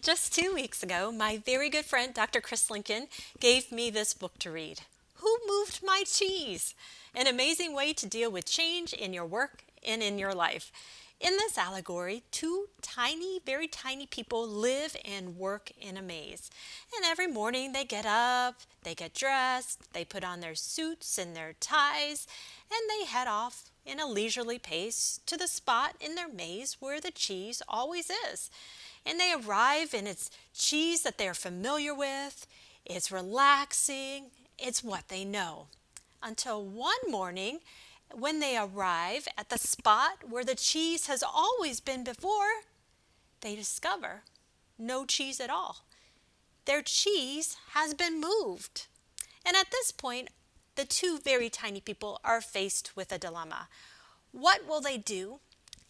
Just 2 weeks ago, my very good friend Dr. Chris Lincoln gave me this book to read. Who Moved My Cheese? An amazing way to deal with change in your work and in your life. In this allegory, two tiny, very tiny people live and work in a maze. And every morning they get up, they get dressed, they put on their suits and their ties, and they head off in a leisurely pace to the spot in their maze where the cheese always is. And they arrive and it's cheese that they're familiar with, it's relaxing, it's what they know. Until one morning, when they arrive at the spot where the cheese has always been before, they discover no cheese at all. Their cheese has been moved. And at this point, the two very tiny people are faced with a dilemma. What will they do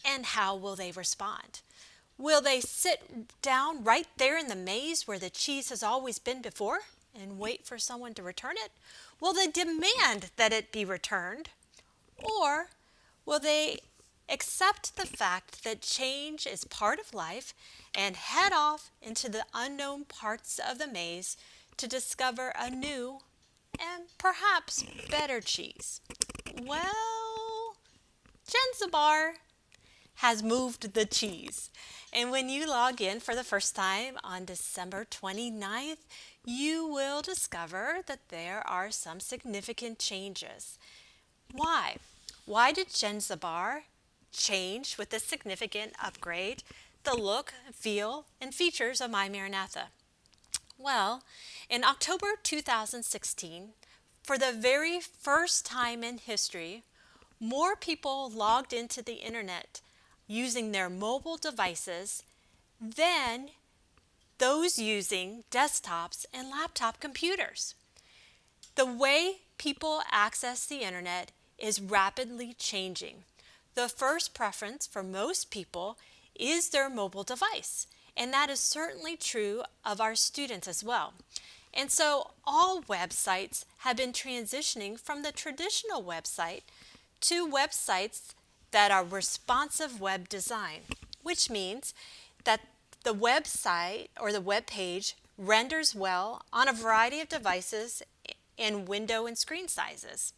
and how will they respond? Will they sit down right there in the maze where the cheese has always been before and wait for someone to return it? Will they demand that it be returned? Or will they accept the fact that change is part of life and head off into the unknown parts of the maze to discover a new and perhaps better cheese? Well, Jenzabar has moved the cheese. And when you log in for the first time on December 29th, you will discover that there are some significant changes. Why? Why did Jenzabar change with this significant upgrade the look, feel, and features of MyMaranatha? Well, in October 2016, for the very first time in history, more people logged into the internet using their mobile devices than those using desktops and laptop computers. The way people access the internet is rapidly changing. The first preference for most people is their mobile device, and that is certainly true of our students as well. And so all websites have been transitioning from the traditional website to websites that are responsive web design, which means that the website or the web page renders well on a variety of devices in window and screen sizes.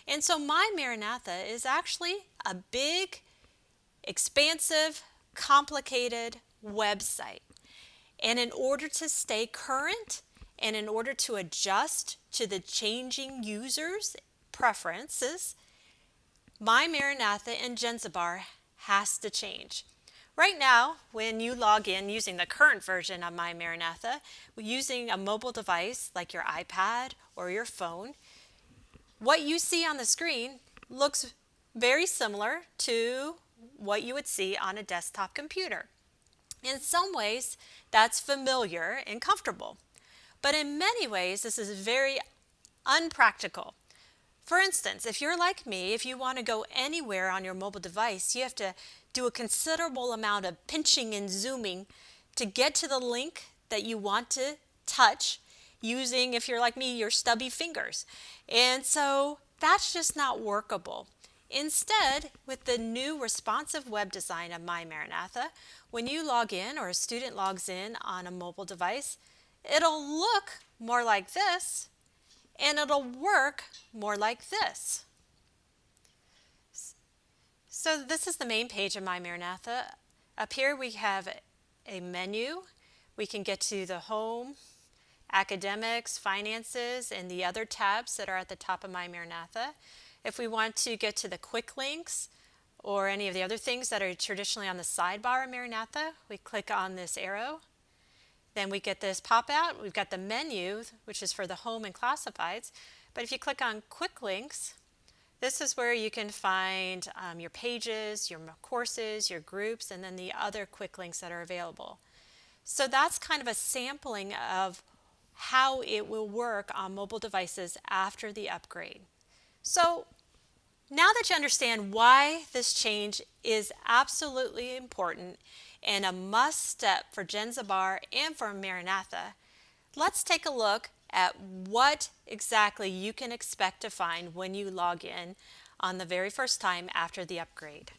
And so MyMaranatha is actually a big, expansive, complicated website. And in order to stay current and in order to adjust to the changing users' preferences, MyMaranatha and Jenzabar has to change. Right now, when you log in using the current version of MyMaranatha, using a mobile device like your iPad or your phone, what you see on the screen looks very similar to what you would see on a desktop computer. In some ways, that's familiar and comfortable. But in many ways, this is very unpractical. For instance, if you're like me, if you want to go anywhere on your mobile device, you have to do a considerable amount of pinching and zooming to get to the link that you want to touch using, if you're like me, your stubby fingers. And so that's just not workable. Instead, with the new responsive web design of MyMaranatha, when you log in or a student logs in on a mobile device, it'll look more like this and it'll work more like this. So this is the main page of MyMaranatha. Up here we have a menu. We can get to the home, academics, finances, and the other tabs that are at the top of MyMaranatha. If we want to get to the quick links or any of the other things that are traditionally on the sidebar of Maranatha, we click on this arrow. Then we get this pop out. We've got the menu, which is for the home and classifieds. But if you click on quick links, this is where you can find your pages, your courses, your groups, and then the other quick links that are available. So that's kind of a sampling of how it will work on mobile devices after the upgrade. So now that you understand why this change is absolutely important and a must step for Jenzabar and for Maranatha, let's take a look at what exactly you can expect to find when you log in on the very first time after the upgrade.